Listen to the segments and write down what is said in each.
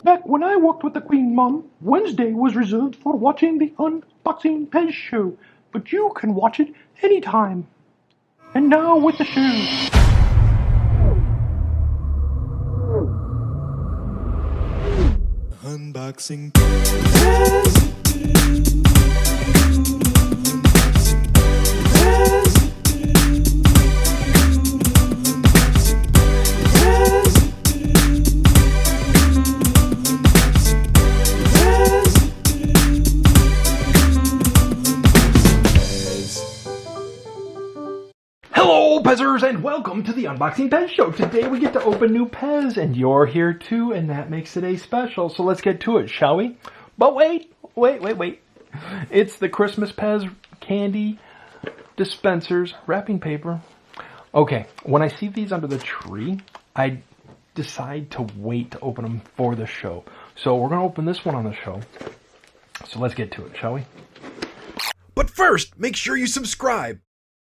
Back when I worked with the Queen Mom, Wednesday was reserved for watching the Unboxing Pez Show, but you can watch it anytime. And now with the show. Unboxing Pez. Hello, Pezzers, and welcome to the Unboxing Pez Show. Today we get to open new Pez, and you're here too, and that makes today special. So let's get to it, shall we? But wait. It's the Christmas Pez candy dispensers, wrapping paper. Okay, when I see these under the tree, I decide to wait to open them for the show. So we're going to open this one on the show. So let's get to it, shall we? But first, make sure you subscribe.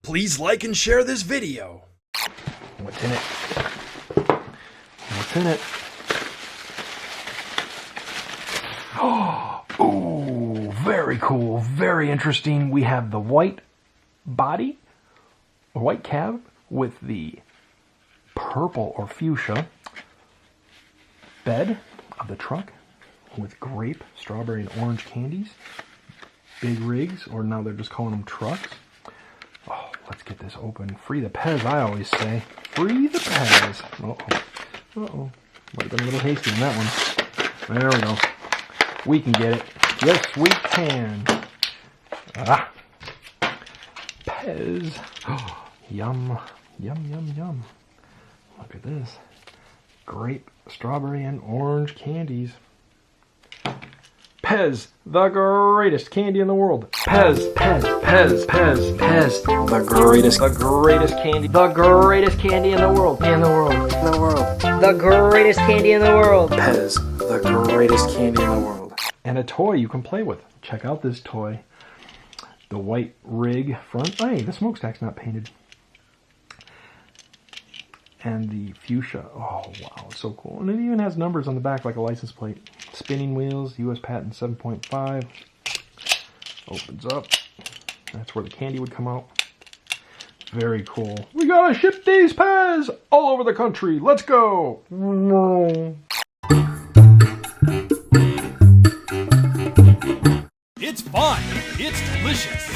Please like and share this video. What's in it? What's in it? Oh, very cool, very interesting. We have the white body, or white cab, with the purple or fuchsia bed of the truck with grape, strawberry, and orange candies. Big rigs, or now they're just calling them trucks. Oh, let's get this open. Free the Pez, I always say. Free the Pez. Uh-oh. Might have been a little hasty on that one. There we go. We can get it. Yes, we can. Ah. Pez. Oh, yum. Yum, yum, yum. Look at this. Grape, strawberry, and orange candies. Pez, the greatest candy in the world. Pez, Pez, Pez, Pez, Pez, the greatest candy, the greatest candy in the world, The greatest candy in the world. Pez, the greatest candy in the world. And a toy you can play with. Check out this toy. The white rig front. Hey, the smokestack's not painted. And the fuchsia. Oh, wow, it's so cool. And it even has numbers on the back like a license plate. Spinning wheels, US patent 7.5. Opens up. That's where the candy would come out. Very cool. We gotta ship these Pez all over the country. Let's go. It's fine. It's delicious.